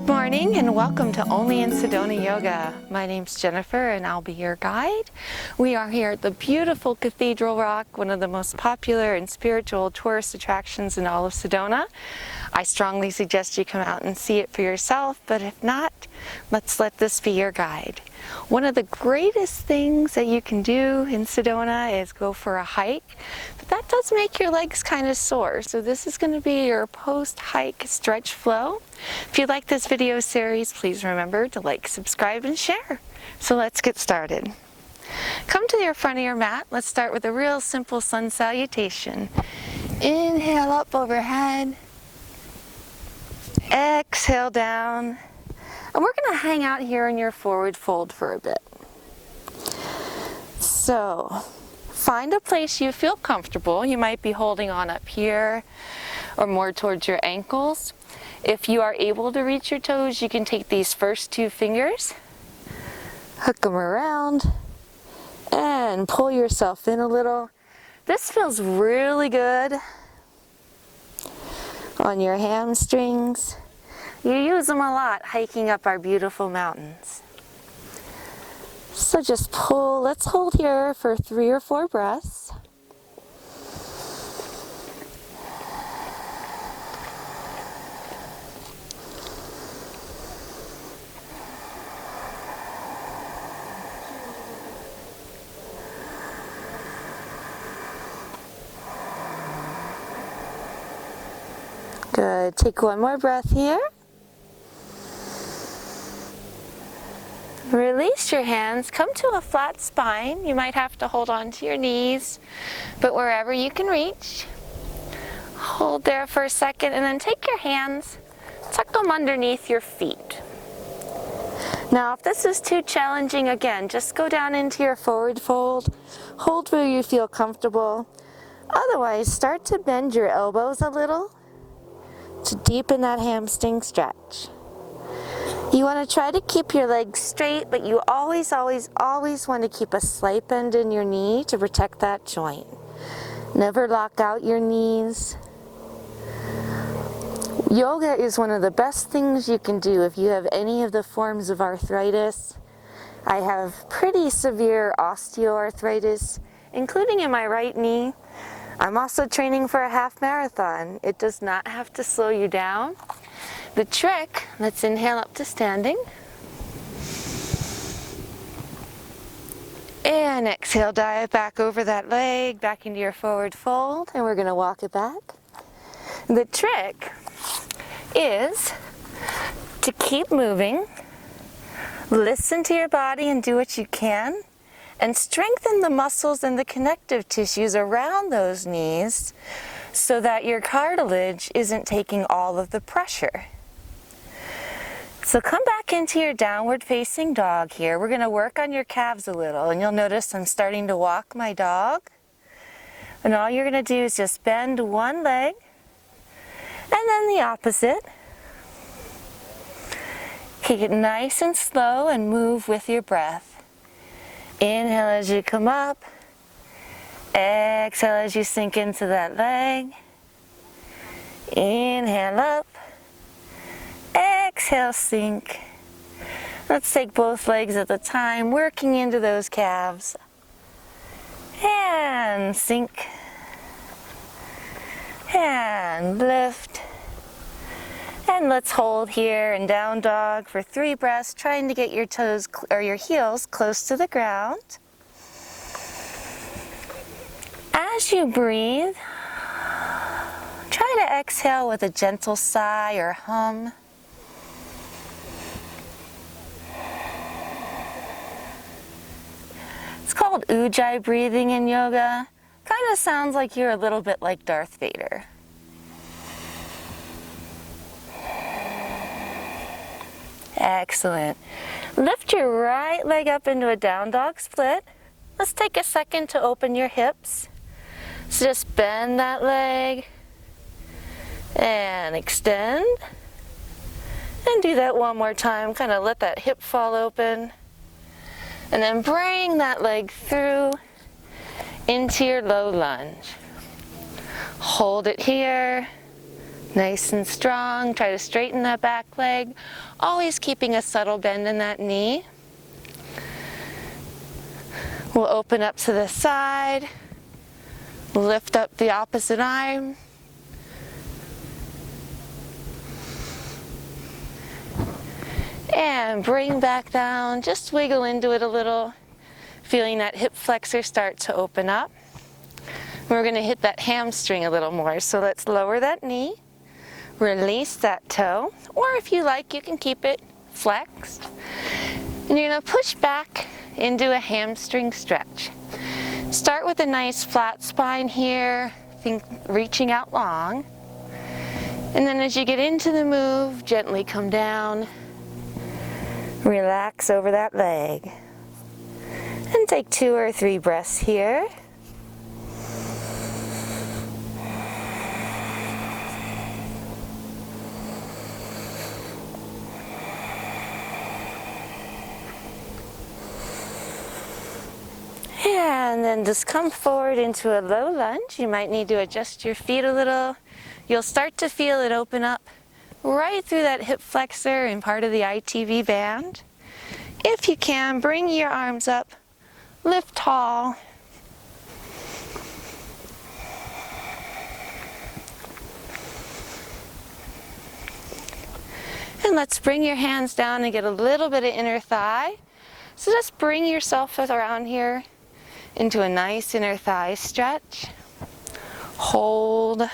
Good morning and welcome to Only in Sedona Yoga. My name's Jennifer and I'll be your guide. We are here at the beautiful Cathedral Rock, one of the most popular and spiritual tourist attractions in all of Sedona. I strongly suggest you come out and see it for yourself, but if not, let's let this be your guide. One of the greatest things that you can do in Sedona is go for a hike, but that does make your legs kind of sore. So this is going to be your post-hike stretch flow. If you like this video series, please remember to like, subscribe, and share. So let's get started. Come to your front of your mat. Let's start with a real simple sun salutation. Inhale up overhead. Exhale down. And we're going to hang out here in your forward fold for a bit. So, find a place you feel comfortable. You might be holding on up here or more towards your ankles. If you are able to reach your toes, you can take these first two fingers, hook them around, and pull yourself in a little. This feels really good on your hamstrings. You use them a lot hiking up our beautiful mountains. So just pull. Let's hold here for 3 or 4 breaths. Good. Take one more breath here. Release your hands, come to a flat spine. You might have to hold on to your knees, but wherever you can reach. Hold there for a second and then take your hands, tuck them underneath your feet. Now if this is too challenging, again, just go down into your forward fold. Hold where you feel comfortable. Otherwise, start to bend your elbows a little to deepen that hamstring stretch. You want to try to keep your legs straight, but you always want to keep a slight bend in your knee to protect that joint. Never lock out your knees. Yoga is one of the best things you can do if you have any of the forms of arthritis. I have pretty severe osteoarthritis, including in my right knee. I'm also training for a half marathon. It does not have to slow you down. The trick, let's inhale up to standing. And exhale, dive back over that leg, back into your forward fold, and we're going to walk it back. The trick is to keep moving, listen to your body and do what you can, and strengthen the muscles and the connective tissues around those knees so that your cartilage isn't taking all of the pressure. So come back into your downward facing dog here. We're going to work on your calves a little, and you'll notice I'm starting to walk my dog. And all you're going to do is just bend one leg and then the opposite. Keep it nice and slow and move with your breath. Inhale as you come up. Exhale as you sink into that leg. Inhale up. Exhale, sink. Let's take both legs at a time, working into those calves. And sink. And lift. And let's hold here in down dog for 3 breaths, trying to get your toes or your heels close to the ground. As you breathe, try to exhale with a gentle sigh or hum. It's called ujjayi breathing in yoga. Kind of sounds like you're a little bit like Darth Vader. Excellent. Lift your right leg up into a down dog split. Let's take a second to open your hips. So just bend that leg and extend. And do that one more time. Kind of let that hip fall open. And then bring that leg through into your low lunge. Hold it here. Nice and strong. Try to straighten that back leg, always keeping a subtle bend in that knee. We'll open up to the side, lift up the opposite arm. And bring back down, just wiggle into it a little, feeling that hip flexor start to open up. We're going to hit that hamstring a little more, so let's lower that knee, release that toe, or if you like, you can keep it flexed. And you're going to push back into a hamstring stretch. Start with a nice flat spine here, think reaching out long. And then as you get into the move, gently come down, relax over that leg. And take 2 or 3 breaths here. And then just come forward into a low lunge. You might need to adjust your feet a little. You'll start to feel it open up right through that hip flexor and part of the ITV band. If you can, bring your arms up, lift tall. And let's bring your hands down and get a little bit of inner thigh. So just bring yourself around here into a nice inner thigh stretch. Hold.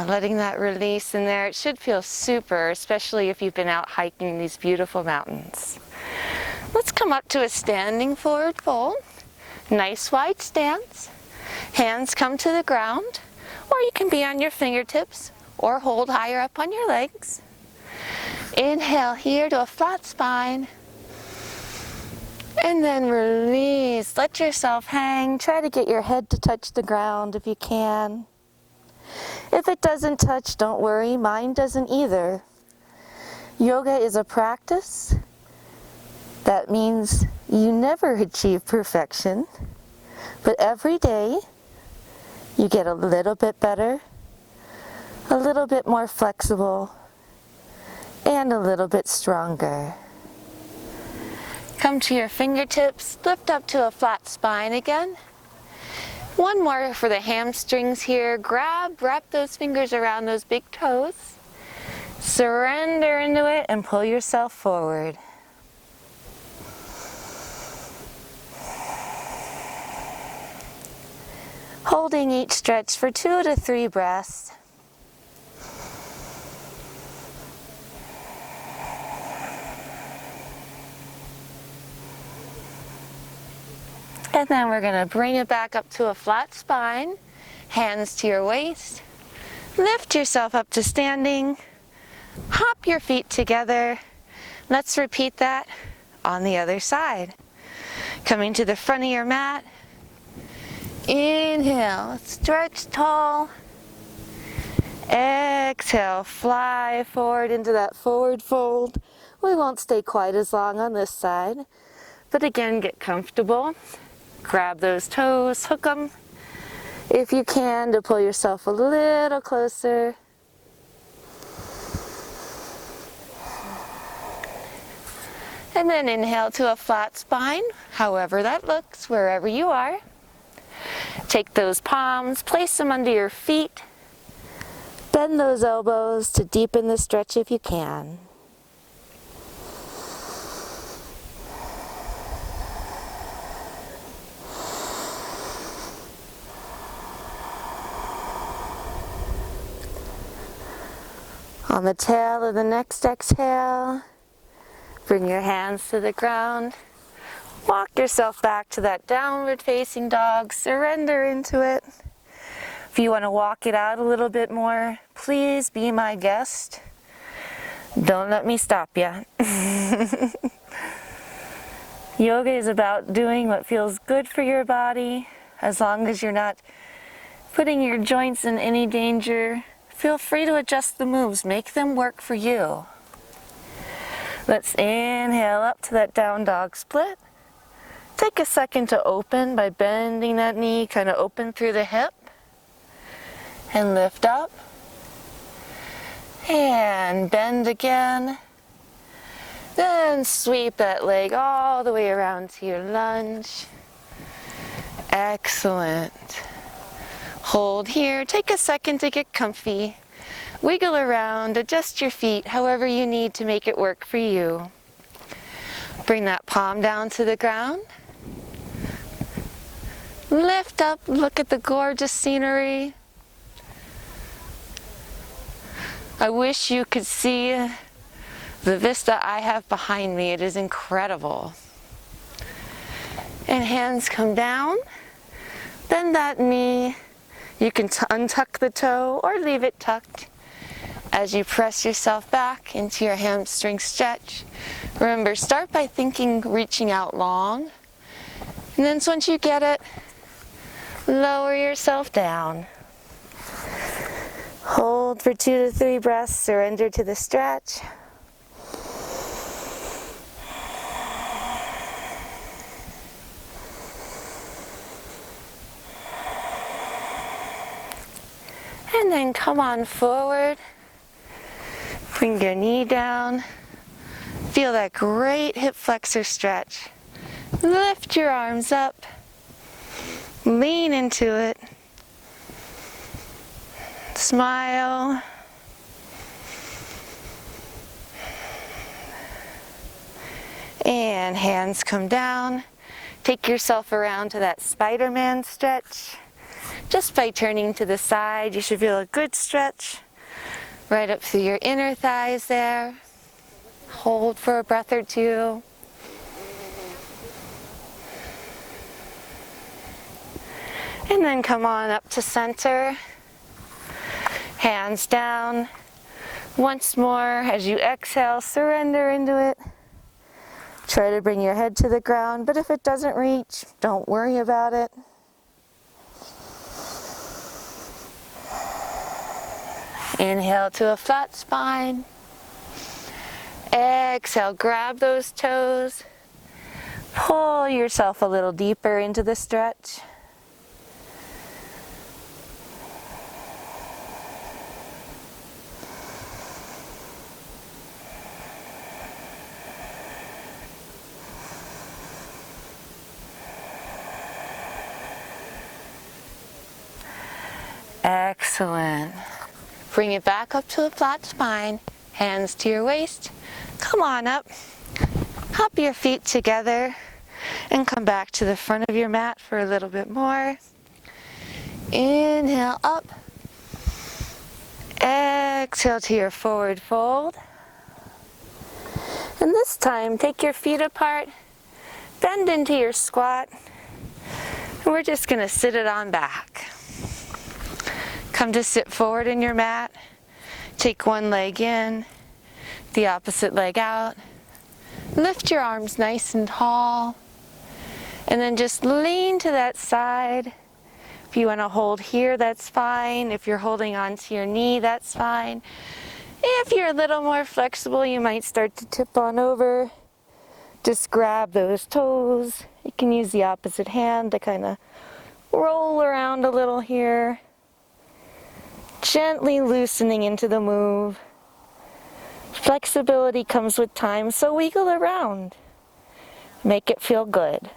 Letting that release in there. It should feel super, especially if you've been out hiking these beautiful mountains. Let's come up to a standing forward fold. Nice wide stance. Hands come to the ground, or you can be on your fingertips or hold higher up on your legs. Inhale here to a flat spine. And then release. Let yourself hang. Try to get your head to touch the ground if you can. If it doesn't touch, don't worry. Mine doesn't either. Yoga is a practice. That means you never achieve perfection. But every day, you get a little bit better, a little bit more flexible, and a little bit stronger. Come to your fingertips, lift up to a flat spine again. One more for the hamstrings here. Wrap those fingers around those big toes. Surrender into it and pull yourself forward. Holding each stretch for 2 to 3 breaths. And then we're going to bring it back up to a flat spine, hands to your waist. Lift yourself up to standing. Hop your feet together. Let's repeat that on the other side. Coming to the front of your mat. Inhale, stretch tall. Exhale, fly forward into that forward fold. We won't stay quite as long on this side, but again, get comfortable. Grab those toes, hook them. If you can, to pull yourself a little closer. And then inhale to a flat spine, however that looks, wherever you are. Take those palms, place them under your feet. Bend those elbows to deepen the stretch if you can. On the tail of the next exhale, bring your hands to the ground. Walk yourself back to that downward facing dog. Surrender into it. If you want to walk it out a little bit more, please be my guest. Don't let me stop you. Yoga is about doing what feels good for your body. As long as you're not putting your joints in any danger, feel free to adjust the moves. Make them work for you. Let's inhale up to that down dog split. Take a second to open by bending that knee, kind of open through the hip. And lift up. And bend again. Then sweep that leg all the way around to your lunge. Excellent. Hold here. Take a second to get comfy. Wiggle around, adjust your feet however you need to make it work for you. Bring that palm down to the ground. Lift up, look at the gorgeous scenery. I wish you could see the vista I have behind me. It is incredible. And hands come down. Bend that knee. You can untuck the toe or leave it tucked as you press yourself back into your hamstring stretch. Remember, start by thinking, reaching out long. And then once you get it, lower yourself down. Hold for 2 to 3 breaths, surrender to the stretch. And then come on forward. Bring your knee down. Feel that great hip flexor stretch. Lift your arms up. Lean into it. Smile. And hands come down. Take yourself around to that Spider-Man stretch. Just by turning to the side, you should feel a good stretch right up through your inner thighs there. Hold for a breath or two. And then come on up to center. Hands down. Once more, as you exhale, surrender into it. Try to bring your head to the ground, but if it doesn't reach, don't worry about it. Inhale to a flat spine. Exhale, grab those toes. Pull yourself a little deeper into the stretch. Excellent. Bring it back up to a flat spine, hands to your waist. Come on up, hop your feet together, and come back to the front of your mat for a little bit more. Inhale up. Exhale to your forward fold. And this time, take your feet apart, bend into your squat, and we're just going to sit it on back. Come to sit forward in your mat. Take one leg in, the opposite leg out. Lift your arms nice and tall. And then just lean to that side. If you want to hold here, that's fine. If you're holding onto your knee, that's fine. If you're a little more flexible, you might start to tip on over. Just grab those toes. You can use the opposite hand to kind of roll around a little here. Gently loosening into the move. Flexibility comes with time, so wiggle around. Make it feel good.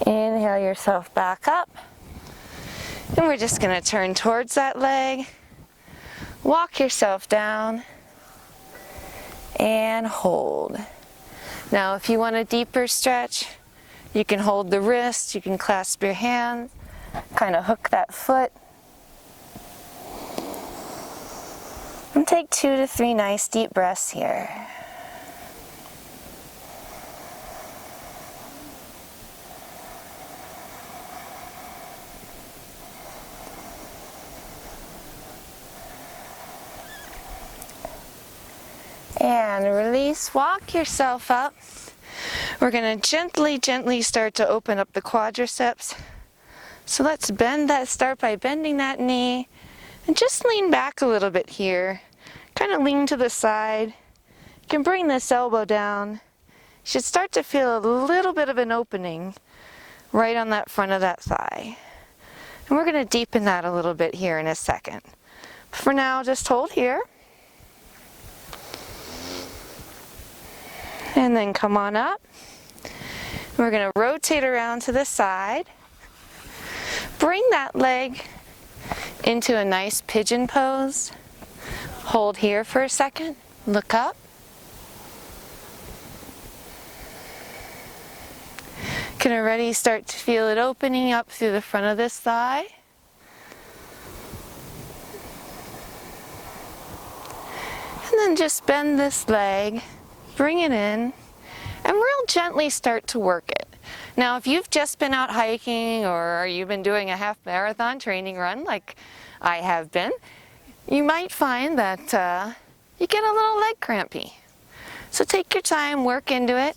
Inhale yourself back up. And we're just going to turn towards that leg. Walk yourself down. And hold. Now if you want a deeper stretch, you can hold the wrist, you can clasp your hands. Kind of hook that foot. And take 2 to 3 nice deep breaths here. And release, walk yourself up. We're going to gently start to open up the quadriceps. So let's start by bending that knee and just lean back a little bit here. Kind of lean to the side. You can bring this elbow down should start to feel a little bit of an opening right on that front of that thigh. And we're going to deepen that a little bit here in a second. For now, just hold here. And then come on up. We're going to rotate around to the side. Bring that leg into a nice pigeon pose. Hold here for a second. Look up. Can already start to feel it opening up through the front of this thigh. And then just bend this leg, bring it in, and real gently start to work it. Now, if you've just been out hiking or you've been doing a half marathon training run like I have been, you might find that you get a little leg crampy. So take your time, work into it.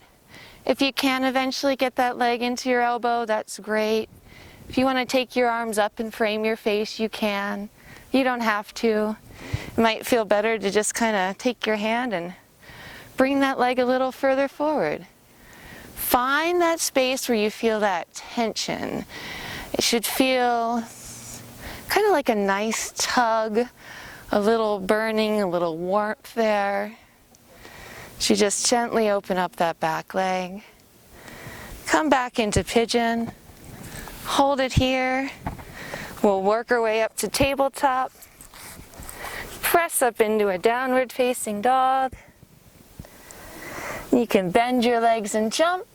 If you can eventually get that leg into your elbow, that's great. If you want to take your arms up and frame your face, you can. You don't have to. It might feel better to just kind of take your hand and bring that leg a little further forward. Find that space where you feel that tension. It should feel kind of like a nice tug, a little burning, a little warmth there. So just gently open up that back leg. Come back into pigeon. Hold it here. We'll work our way up to tabletop. Press up into a downward facing dog. You can bend your legs and jump,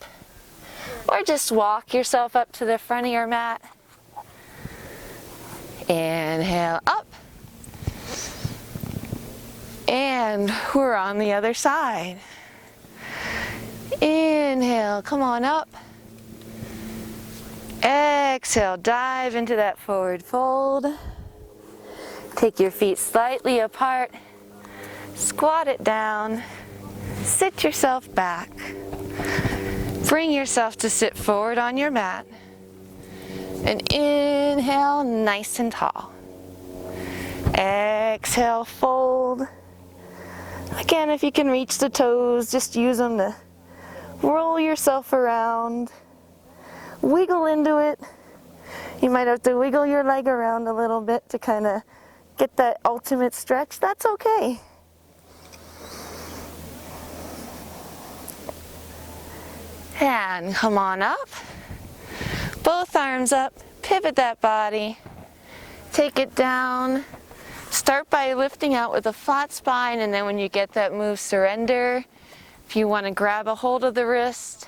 or just walk yourself up to the front of your mat. Inhale up. And we're on the other side. Inhale, come on up. Exhale, dive into that forward fold. Take your feet slightly apart. Squat it down. Sit yourself back. Bring yourself to sit forward on your mat. And inhale, nice and tall. Exhale, fold. Again, if you can reach the toes, just use them to roll yourself around. Wiggle into it. You might have to wiggle your leg around a little bit to kind of get that ultimate stretch. That's okay. And come on up. Both arms up. Pivot that body. Take it down. Start by lifting out with a flat spine, and then when you get that move, surrender. If you want to grab a hold of the wrist,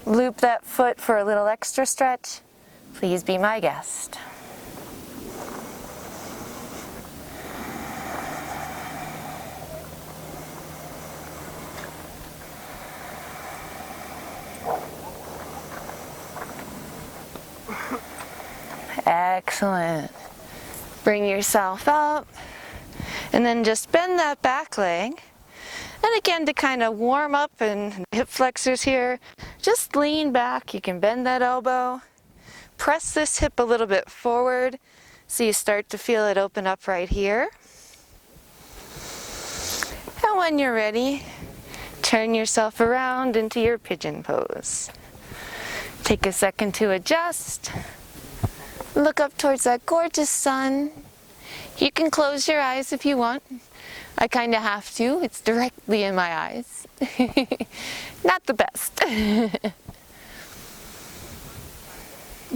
loop that foot for a little extra stretch, please be my guest. Excellent. Bring yourself up, and then just bend that back leg. And again, to kind of warm up and hip flexors here, just lean back. You can bend that elbow. Press this hip a little bit forward so you start to feel it open up right here. And when you're ready, turn yourself around into your pigeon pose. Take a second to adjust. Look up towards that gorgeous sun. You can close your eyes if you want. I kind of have to. It's directly in my eyes. Not the best.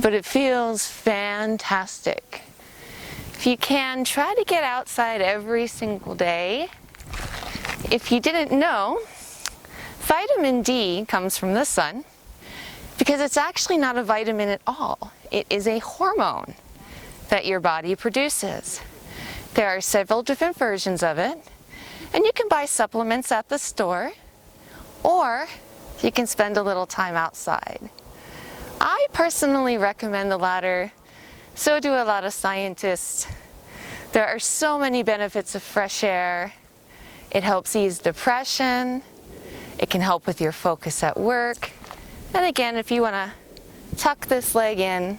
But it feels fantastic. If you can, try to get outside every single day. If you didn't know, vitamin D comes from the sun because it's actually not a vitamin at all. It is a hormone that your body produces. There are several different versions of it, and you can buy supplements at the store, or you can spend a little time outside. I personally recommend the latter. So do a lot of scientists. There are so many benefits of fresh air. It helps ease depression. It can help with your focus at work. And again, if you want to tuck this leg in,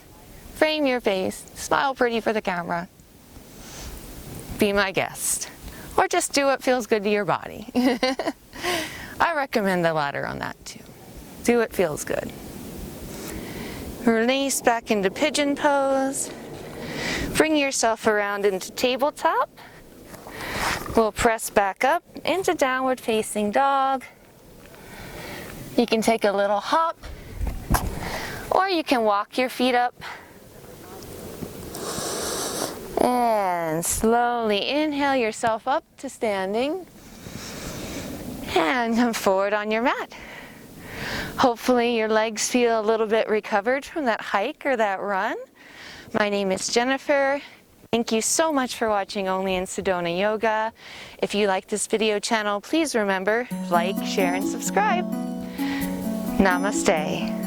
frame your face, smile pretty for the camera, be my guest. Or just do what feels good to your body. I recommend the latter on that too. Do what feels good. Release back into Pigeon Pose. Bring yourself around into tabletop. We'll press back up into Downward Facing Dog. You can take a little hop, or you can walk your feet up. And slowly inhale yourself up to standing. And come forward on your mat. Hopefully your legs feel a little bit recovered from that hike or that run. My name is Jennifer. Thank you so much for watching Only in Sedona Yoga. If you like this video channel, please remember, like, share, and subscribe. Namaste.